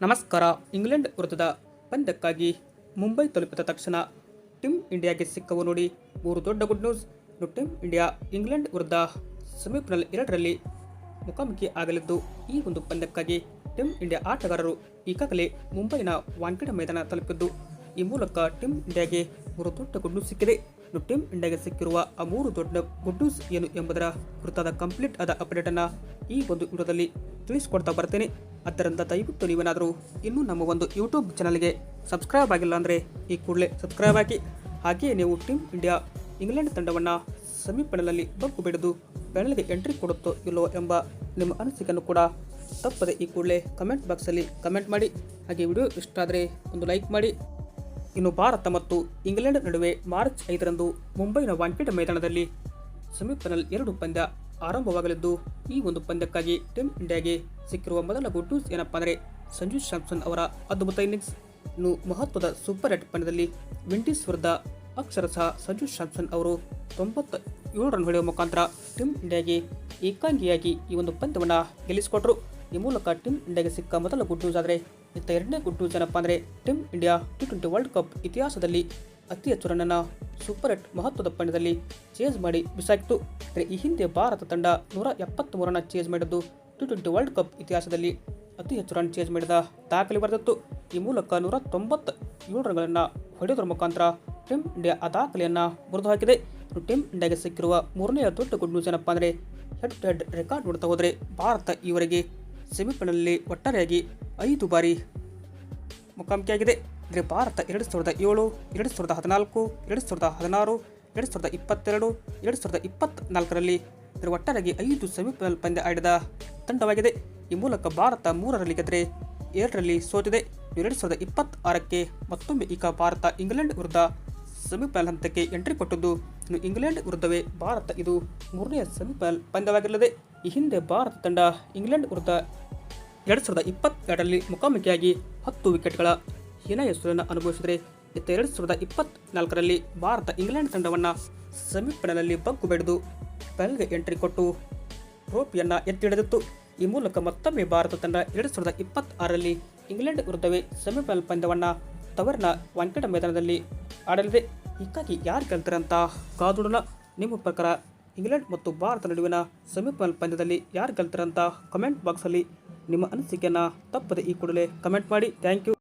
ನಮಸ್ಕಾರ. ಇಂಗ್ಲೆಂಡ್ ವಿರುದ್ಧದ ಪಂದ್ಯಕ್ಕಾಗಿ ಮುಂಬೈ ತಲುಪಿದ ತಕ್ಷಣ ಟೀಮ್ ಇಂಡಿಯಾಗೆ ಸಿಕ್ಕವು ನೋಡಿ 3 ದೊಡ್ಡ good news. Team India England ವಿರುದ್ಧ ಸೆಮಿಫೈನಲ್ 2ರಲ್ಲಿ ಮುಖಾಮುಖಿ ಆಗಲಿದ್ದು, ಈ ಒಂದು ಪಂದ್ಯಕ್ಕಾಗಿ ಟೀಮ್ ಇಂಡಿಯಾ ಆಟಗಾರರು ಈಗಾಗಲೇ ಮುಂಬೈನ ವಾಂಖೇಡೆ ಮೈದಾನ ತಲುಪಿದ್ದು, ಈ ಮೂಲಕ ಟೀಮ್ ಇಂಡಿಯಾಗೆ 3 ದೊಡ್ಡ ಗುಡ್ ನ್ಯೂಸ್ ಸಿಕ್ಕಿದೆ. ಟೀಮ್ ಇಂಡಿಯಾಗೆ ಸಿಕ್ಕಿರುವ ಆ 3 ದೊಡ್ಡ ಗುಡ್ ನ್ಯೂಸ್ ಏನು ಎಂಬುದರ ಕುರಿತಾದ ಕಂಪ್ಲೀಟ್ ಆದ ಅಪ್ಡೇಟ್ ಅನ್ನು ಈ ಒಂದು ವಿಡಿಯೋದಲ್ಲಿ ತಿಳಿಸ್ಕೊಡ್ತಾ ಬರ್ತೇನೆ. ಆದ್ದರಿಂದ ದಯವಿಟ್ಟು ನೀವೇನಾದರೂ ಇನ್ನೂ ನಮ್ಮ ಒಂದು ಯೂಟ್ಯೂಬ್ ಚಾನಲ್ಗೆ ಸಬ್ಸ್ಕ್ರೈಬ್ ಆಗಿಲ್ಲ ಅಂದರೆ ಈ ಕೂಡಲೇ ಸಬ್ಸ್ಕ್ರೈಬ್ ಆಗಿ, ಹಾಗೆಯೇ ನೀವು ಟೀಮ್ ಇಂಡಿಯಾ ಇಂಗ್ಲೆಂಡ್ ತಂಡವನ್ನು ಸೆಮಿಫೈನಲಲ್ಲಿ ಬಗ್ಗು ಬಿಡದು ಫೈನಲ್ಗೆ ಎಂಟ್ರಿ ಕೊಡುತ್ತೋ ಇಲ್ಲೋ ಎಂಬ ನಿಮ್ಮ ಅನಿಸಿಕೆಯನ್ನು ಕೂಡ ತಪ್ಪದೆ ಈ ಕೂಡಲೇ ಕಮೆಂಟ್ ಬಾಕ್ಸಲ್ಲಿ ಕಮೆಂಟ್ ಮಾಡಿ. ಹಾಗೆ ವಿಡಿಯೋ ಇಷ್ಟ ಆದರೆ ಒಂದು ಲೈಕ್ ಮಾಡಿ. ಇನ್ನು ಭಾರತ ಮತ್ತು ಇಂಗ್ಲೆಂಡ್ ನಡುವೆ ಮಾರ್ಚ್ 5ರಂದು ಮುಂಬೈನ ವಾಂಖೇಡೆ ಮೈದಾನದಲ್ಲಿ ಸೆಮಿಫೈನಲ್ 2 ಪಂದ್ಯ ಆರಂಭವಾಗಲಿದ್ದು, ಈ ಒಂದು ಪಂದ್ಯಕ್ಕಾಗಿ ಟೀಮ್ ಇಂಡಿಯಾಗೆ ಸಿಕ್ಕಿರುವ ಮೊದಲ ಗುಡ್ ನ್ಯೂಸ್ ಏನಪ್ಪಾ ಅಂದರೆ ಸಂಜು ಸ್ಯಾಮ್ಸನ್ ಅವರ ಅದ್ಭುತ ಇನ್ನಿಂಗ್ಸ್. ಇನ್ನು ಮಹತ್ವದ ಸೂಪರ್ 8 ಪಂದ್ಯದಲ್ಲಿ ವಿಂಡೀಸ್ ವಿರುದ್ಧ ಅಕ್ಷರಶಃ ಸಂಜು ಸ್ಯಾಮ್ಸನ್ ಅವರು 97 ರನ್ ಹೊಡೆಯುವ ಮುಖಾಂತರ ಟೀಮ್ ಇಂಡಿಯಾಗೆ ಏಕಾಂಗಿಯಾಗಿ ಈ ಒಂದು ಪಂದ್ಯವನ್ನು ಗೆಲ್ಲಿಸಿಕೊಟ್ರು. ಈ ಮೂಲಕ ಟೀಮ್ ಇಂಡಿಯಾಗೆ ಸಿಕ್ಕ ಮೊದಲ ಗುಡ್ ನ್ಯೂಸ್. ಆದರೆ ಇತ್ತ ಎರಡನೇ ಗುಡ್ ನ್ಯೂಸ್ ಏನಪ್ಪಾ ಅಂದರೆ team India T20 world cup ಇತಿಹಾಸದಲ್ಲಿ ಅತಿ ಹೆಚ್ಚು ರನ್ನನ್ನು ಸೂಪರ್ 8 ಮಹತ್ವದ ಪಂದ್ಯದಲ್ಲಿ ಚೇಸ್ ಮಾಡಿ ಬಿಸಾಕಿತು. ಈ ಹಿಂದೆ ಭಾರತ ತಂಡ 173 ರನ್ ಚೇಸ್ ಮಾಡಿದ್ದು T20 ವರ್ಲ್ಡ್ ಕಪ್ ಇತಿಹಾಸದಲ್ಲಿ ಅತಿ ಹೆಚ್ಚು ರನ್ ಚೇಸ್ ಮಾಡಿದ ದಾಖಲೆ ಬರೆದಿತ್ತು. ಈ ಮೂಲಕ 197 ರನ್ಗಳನ್ನು ಹೊಡೆಯುವುದರ ಮುಖಾಂತರ ಟೀಮ್ ಇಂಡಿಯಾ ಆ ದಾಖಲೆಯನ್ನು ಮುರಿದು ಹಾಕಿದೆ. ಟೀಮ್ ಇಂಡಿಯಾಗೆ ಸಿಕ್ಕಿರುವ ಮೂರನೆಯ ದೊಡ್ಡ ಗುಡ್ ನ್ಯೂಸ್ ಏನಪ್ಪಾ ಅಂದರೆ ಹೆಡ್ ಟು ಹೆಡ್ ರೆಕಾರ್ಡ್ ನೋಡ್ತಾ ಹೋದರೆ ಭಾರತ ಈವರೆಗೆ ಸೆಮಿಫೈನಲ್ನಲ್ಲಿ ಒಟ್ಟಾರೆಯಾಗಿ 5 ಬಾರಿ ಮುಖಾಮುಖಿಯಾಗಿದೆ. ಅಂದರೆ ಭಾರತ 2007, 2014, 2016, 2022, 2024ರಲ್ಲಿ ಒಟ್ಟಾರೆಯಾಗಿ 5 ಸೆಮಿಫೈನಲ್ ಪಂದ್ಯ ಆಡಿದ ತಂಡವಾಗಿದೆ. ಈ ಮೂಲಕ ಭಾರತ 3ರಲ್ಲಿ ಗೆದ್ದರೆ 2ರಲ್ಲಿ ಸೋತಿದೆ. 2026ಕ್ಕೆ ಮತ್ತೊಮ್ಮೆ ಈಗ ಭಾರತ ಇಂಗ್ಲೆಂಡ್ ವಿರುದ್ಧ ಸೆಮಿಫೈನಲ್ ಹಂತಕ್ಕೆ ಎಂಟ್ರಿ ಕೊಟ್ಟದ್ದು. ಇನ್ನು ಇಂಗ್ಲೆಂಡ್ ವಿರುದ್ಧವೇ ಭಾರತ ಇದು 3ನೇ ಸೆಮಿಫೈನಲ್ ಪಂದ್ಯವಾಗಿರಲಿದೆ. ಈ ಹಿಂದೆ ಭಾರತ ತಂಡ ಇಂಗ್ಲೆಂಡ್ ವಿರುದ್ಧ 2022ರಲ್ಲಿ ಮುಖಾಮುಖಿಯಾಗಿ 10 ವಿಕೆಟ್ಗಳ ಹೀನಾಯ ಸೋಲನ್ನು ಅನುಭವಿಸಿದರೆ, ಇತ್ತ 2024ರಲ್ಲಿ ಭಾರತ ಇಂಗ್ಲೆಂಡ್ ತಂಡವನ್ನು ಸೆಮಿಫೈನಲಲ್ಲಿ ಬಗ್ಗು ಬೆಳೆದು ಫೈನಲ್ಗೆ ಎಂಟ್ರಿ ಕೊಟ್ಟು ಟ್ರೋಫಿಯನ್ನು ಎತ್ತಿ ಹಿಡಿದಿತ್ತು. ಈ ಮೂಲಕ ಮತ್ತೊಮ್ಮೆ ಭಾರತ ತಂಡ 2026ರಲ್ಲಿ ಇಂಗ್ಲೆಂಡ್ ವಿರುದ್ಧವೇ ಸೆಮಿಫೈನಲ್ ಪಂದ್ಯವನ್ನು ತವರಿನ ವಾಂಖೇಡೆ ಮೈದಾನದಲ್ಲಿ ಆಡಲಿದೆ. ಹೀಗಾಗಿ ಯಾರು ಗೆಲ್ತಾರೆ ಅಂತ ಕಾದೋಡೋಣ. ನಿಮ್ಮ ಪ್ರಕಾರ ಇಂಗ್ಲೆಂಡ್ ಮತ್ತು ಭಾರತ ನಡುವಿನ ಸೆಮಿಫೈನಲ್ ಪಂದ್ಯದಲ್ಲಿ ಯಾರು ಗೆಲ್ತಾರೆ ಅಂತ ಕಮೆಂಟ್ ಬಾಕ್ಸಲ್ಲಿ ನಿಮ್ಮ ಅನಿಸಿಕೆಯನ್ನು ತಪ್ಪದೆ ಈ ಕೂಡಲೇ ಕಮೆಂಟ್ ಮಾಡಿ. Thank you.